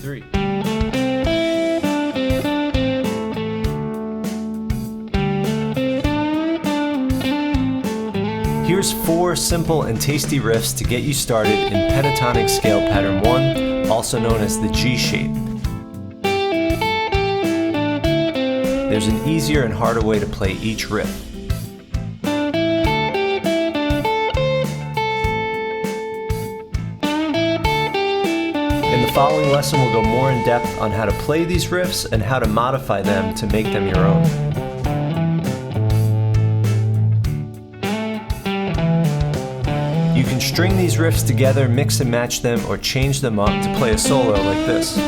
3. Here's 4 simple and tasty riffs to get you started in pentatonic scale pattern 1, also known as the G shape. There's an easier and harder way to play each riff. In the following lesson, we'll go more in depth on how to play these riffs and how to modify them to make them your own. You can string these riffs together, mix and match them, or change them up to play a solo like this.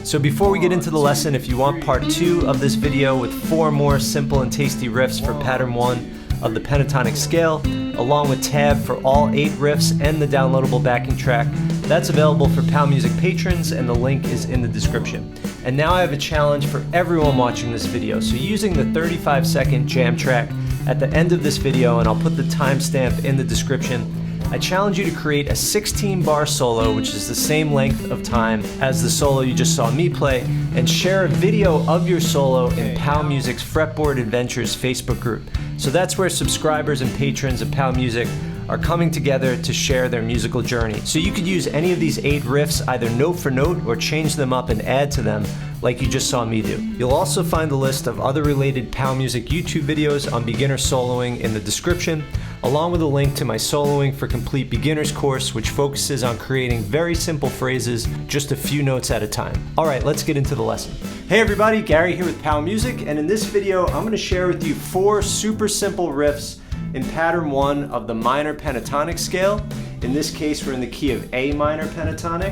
So before we get into the lesson, if you want part 2 of this video with 4 more simple and tasty riffs for pattern 1 of the pentatonic scale, along with tab for all 8 riffs and the downloadable backing track, that's available for PAL Music patrons, and the link is in the description. And now I have a challenge for everyone watching this video. So using the 35-second jam track at the end of this video, and I'll put the timestamp in the description, I challenge you to create a 16-bar solo, which is the same length of time as the solo you just saw me play, and share a video of your solo in PAL Music's Fretboard Adventures Facebook group. So that's where subscribers and patrons of PAL Music are coming together to share their musical journey. So you could use any of these 8 riffs either note for note or change them up and add to them like you just saw me do. You'll also find a list of other related PAL Music YouTube videos on beginner soloing in the description, along with a link to my Soloing for Complete Beginners course, which focuses on creating very simple phrases, just a few notes at a time. All right, let's get into the lesson. Hey everybody, Gary here with PAL Music, and in this video, I'm gonna share with you 4 super simple riffs in pattern 1 of the minor pentatonic scale. In this case, we're in the key of A minor pentatonic.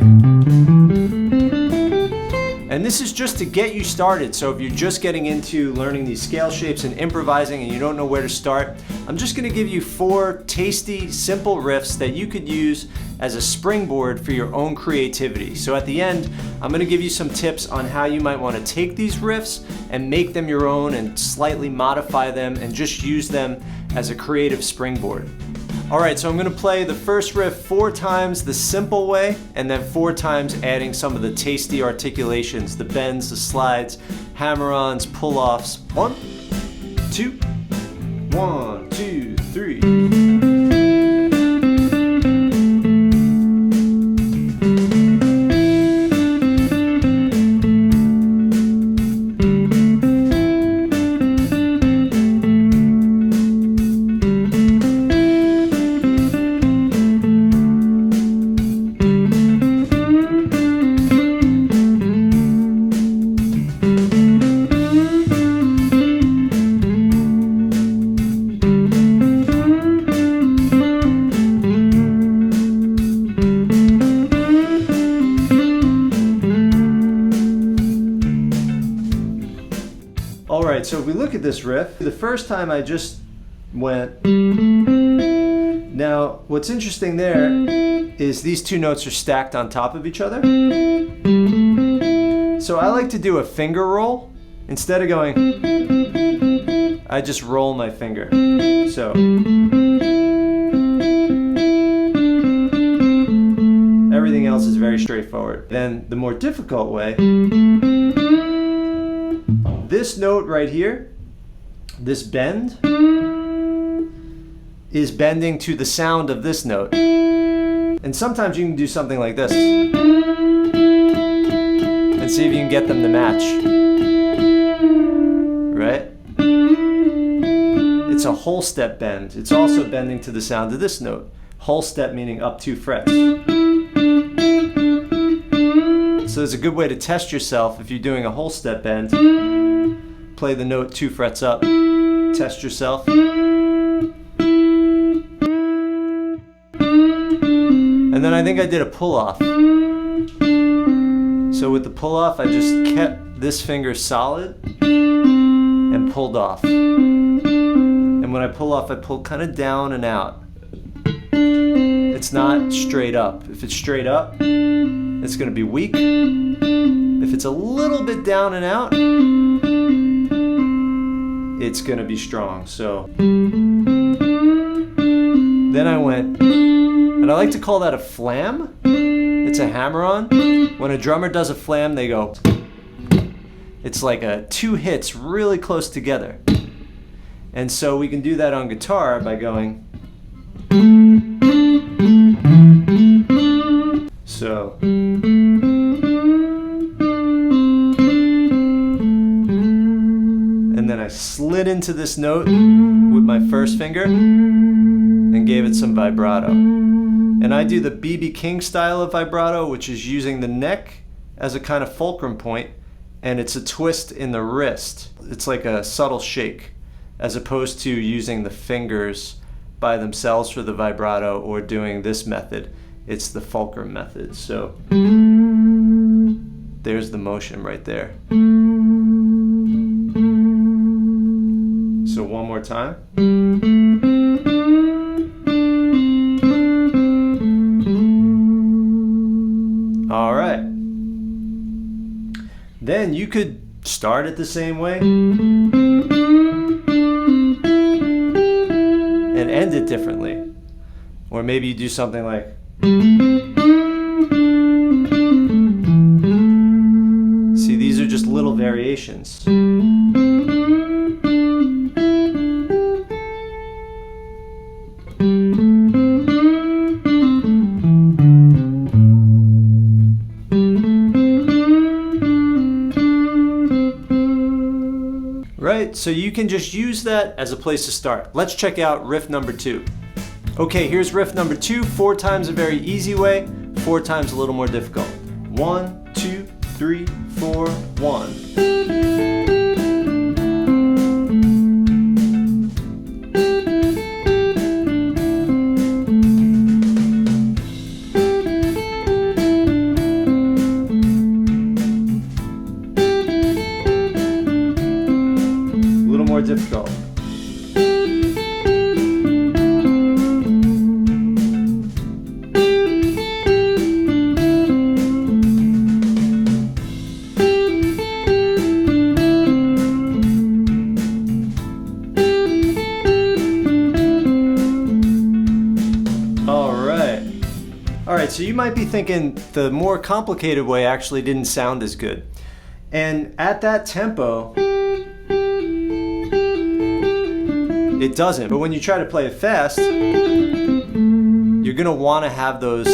And this is just to get you started, so if you're just getting into learning these scale shapes and improvising and you don't know where to start, I'm just going to give you 4 tasty, simple riffs that you could use as a springboard for your own creativity. So at the end, I'm going to give you some tips on how you might want to take these riffs and make them your own and slightly modify them and just use them as a creative springboard. Alright, so I'm going to play the first riff 4 times the simple way, and then 4 times adding some of the tasty articulations, the bends, the slides, hammer-ons, pull-offs. 1, 2, 1, 2, 3. Alright, so if we look at this riff, the first time I just went. Now, what's interesting there is these 2 notes are stacked on top of each other. So I like to do a finger roll. Instead of going, I just roll my finger. So everything else is very straightforward. Then the more difficult way, this note right here, this bend, is bending to the sound of this note. And sometimes you can do something like this and see if you can get them to match. Right? It's a whole step bend. It's also bending to the sound of this note. Whole step meaning up 2 frets. So there's a good way to test yourself if you're doing a whole step bend. Play the note 2 frets up, test yourself. And then I think I did a pull-off. So with the pull-off, I just kept this finger solid and pulled off. And when I pull off, I pull kind of down and out. It's not straight up. If it's straight up, it's going to be weak. If it's a little bit down and out, it's going to be strong. So then I went, and I like to call that a flam. It's a hammer-on. When a drummer does a flam, they go. It's like two hits really close together. And so we can do that on guitar by going. So. And then I slid into this note with my first finger and gave it some vibrato. And I do the B.B. King style of vibrato, which is using the neck as a kind of fulcrum point, and it's a twist in the wrist. It's like a subtle shake, as opposed to using the fingers by themselves for the vibrato or doing this method. It's the fulcrum method. So there's the motion right there. So one more time. All right. Then you could start it the same way and end it differently. Or maybe you do something like. See, these are just little variations. Right, so you can just use that as a place to start. Let's check out riff number 2. Okay, here's riff number 2, 4 times a very easy way, 4 times a little more difficult. 1, 2, 3, 4, 1. More difficult. All right, so you might be thinking the more complicated way actually didn't sound as good. And at that tempo, it doesn't, but when you try to play it fast, you're gonna wanna have those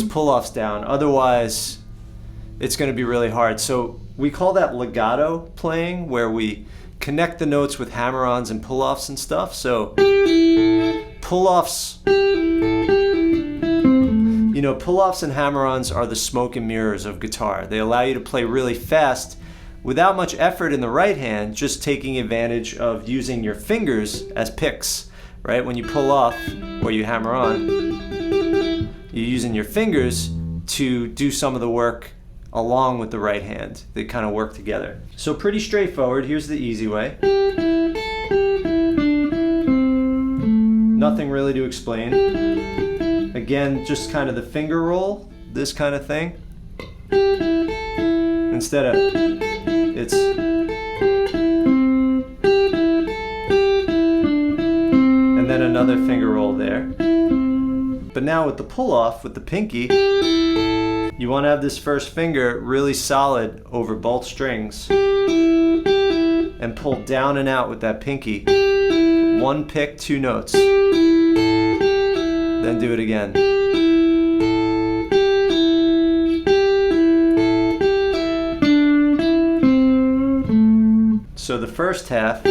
pull-offs down. Otherwise, it's gonna be really hard. So we call that legato playing, where we connect the notes with hammer-ons and pull-offs and stuff. So pull-offs, you know, pull-offs and hammer-ons are the smoke and mirrors of guitar. They allow you to play really fast without much effort in the right hand, just taking advantage of using your fingers as picks, right? When you pull off or you hammer on, you're using your fingers to do some of the work along with the right hand. They kind of work together. So pretty straightforward. Here's the easy way. Nothing really to explain. Again, just kind of the finger roll, this kind of thing. Instead of, it's, and then another finger roll there. But now with the pull off, with the pinky, you want to have this first finger really solid over both strings and pull down and out with that pinky. One pick, 2 notes. Then do it again. So the first half,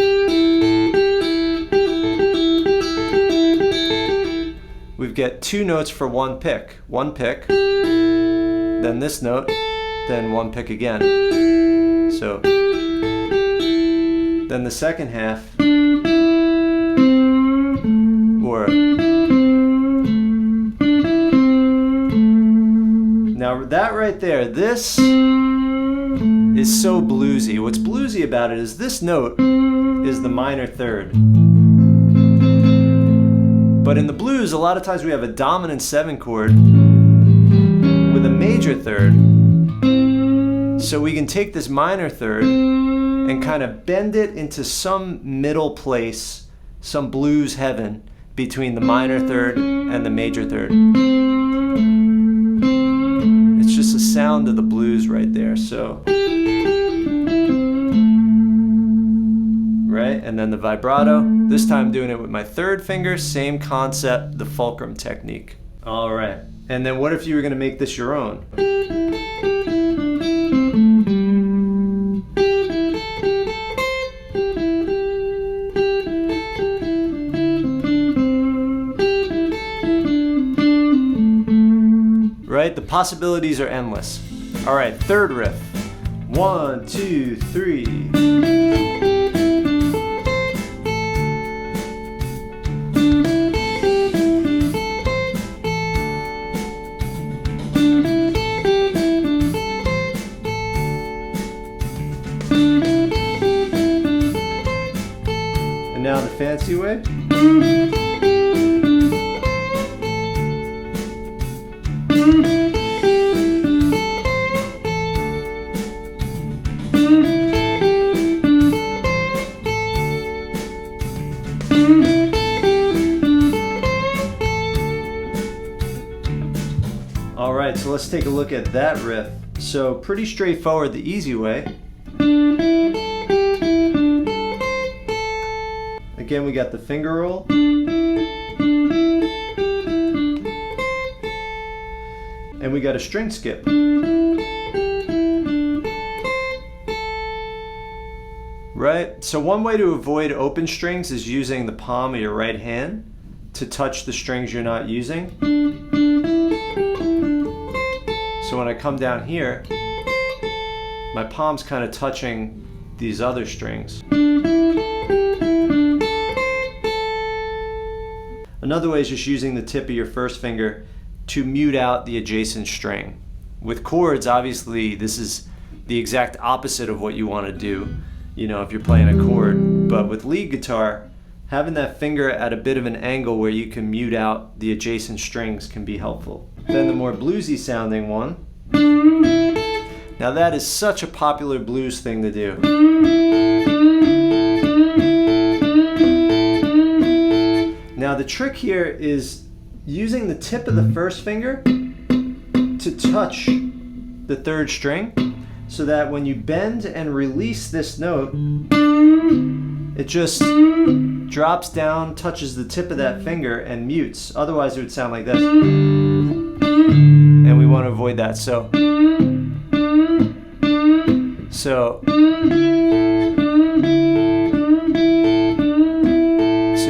we've got 2 notes for 1 pick. 1 pick, then this note, then 1 pick again. So then the second half, or Now that right there, this is so bluesy. What's bluesy about it is this note is the minor third. But in the blues, a lot of times we have a dominant 7 chord with a major third. So we can take this minor third and kind of bend it into some middle place, some blues heaven between the minor third and the major third. It's just the sound of the blues right there. So, right, and then the vibrato. This time I'm doing it with my third finger, same concept, the fulcrum technique. All right, and then what if you were gonna make this your own? Right? The possibilities are endless. All right, third riff. 1, 2, 3. And now the fancy way. All right, so let's take a look at that riff. So pretty straightforward, the easy way. Again, we got the finger roll. And we got a string skip. Right? So one way to avoid open strings is using the palm of your right hand to touch the strings you're not using. So when I come down here, my palm's kind of touching these other strings. Another way is just using the tip of your first finger to mute out the adjacent string. With chords, obviously, this is the exact opposite of what you want to do, you know, if you're playing a chord. But with lead guitar, having that finger at a bit of an angle where you can mute out the adjacent strings can be helpful. Then the more bluesy sounding one. Now that is such a popular blues thing to do. Now the trick here is using the tip of the first finger to touch the third string so that when you bend and release this note, it just drops down, touches the tip of that finger and mutes. Otherwise it would sound like this. And we want to avoid that. So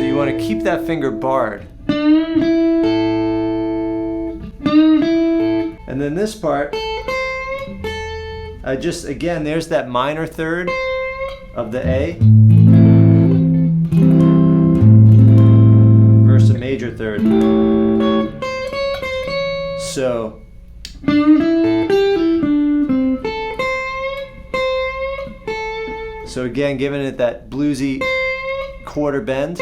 you want to keep that finger barred. And then this part, again, there's that minor third of the A versus a major third. So again, giving it that bluesy quarter bend.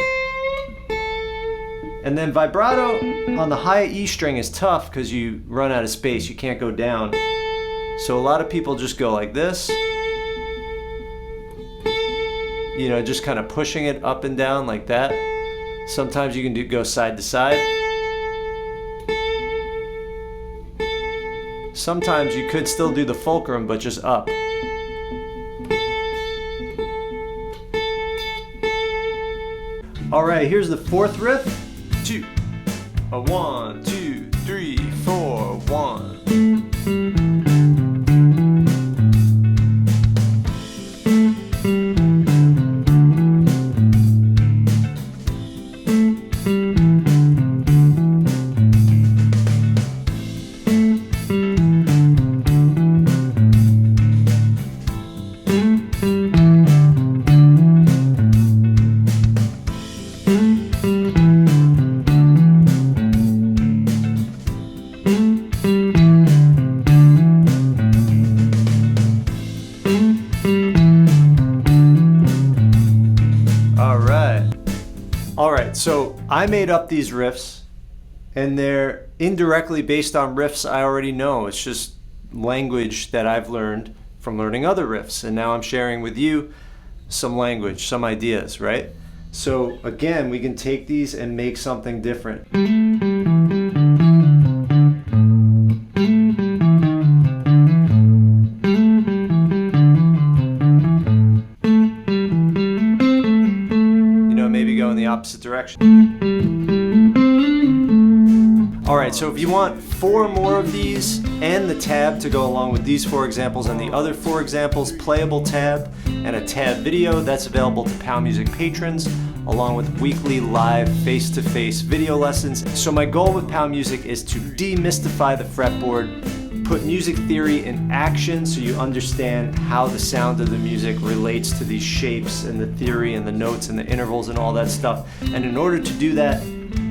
And then vibrato on the high E string is tough because you run out of space. You can't go down. So a lot of people just go like this. You know, just kind of pushing it up and down like that. Sometimes you can go side to side. Sometimes you could still do the fulcrum, but just up. All right, here's the fourth riff. 2, 1, 2, 3, 4, 1. So I made up these riffs, and they're indirectly based on riffs I already know. It's just language that I've learned from learning other riffs, and now I'm sharing with you some language, some ideas, right? So again, we can take these and make something different. Maybe go in the opposite direction. All right, so if you want 4 more of these and the tab to go along with these 4 examples and the other 4 examples, playable tab and a tab video, that's available to POW Music patrons, along with weekly live face-to-face video lessons. So my goal with POW Music is to demystify the fretboard, put music theory in action so you understand how the sound of the music relates to these shapes and the theory and the notes and the intervals and all that stuff. And in order to do that,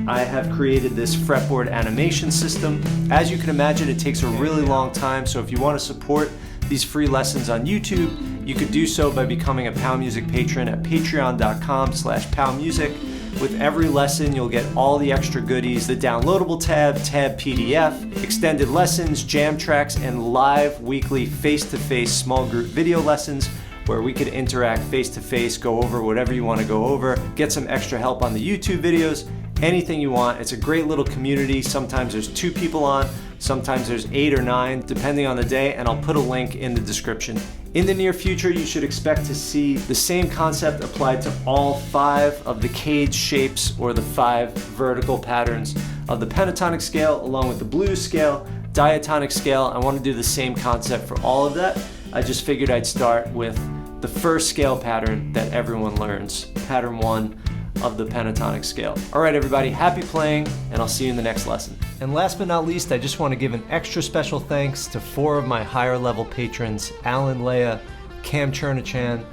I have created this fretboard animation system. As you can imagine, it takes a really long time, so if you want to support these free lessons on YouTube, you could do so by becoming a POW Music patron at patreon.com/POWmusic. With every lesson, you'll get all the extra goodies, the downloadable tab, tab PDF, extended lessons, jam tracks, and live weekly face-to-face small group video lessons where we could interact face-to-face, go over whatever you want to go over, get some extra help on the YouTube videos, anything you want. It's a great little community. Sometimes there's 2 people on, sometimes there's 8 or 9, depending on the day, and I'll put a link in the description. In the near future, you should expect to see the same concept applied to all 5 of the CAGED shapes, or the 5 vertical patterns of the pentatonic scale, along with the blues scale, diatonic scale. I want to do the same concept for all of that. I just figured I'd start with the first scale pattern that everyone learns, pattern 1 of the pentatonic scale. All right, everybody, happy playing, and I'll see you in the next lesson. And last but not least, I just want to give an extra special thanks to 4 of my higher level patrons, Alan Leah, Cam Chernachan,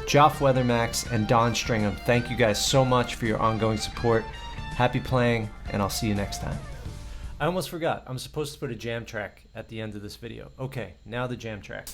Joff Weathermax, and Don Stringham. Thank you guys so much for your ongoing support. Happy playing, and I'll see you next time. I almost forgot, I'm supposed to put a jam track at the end of this video. Okay, now the jam track.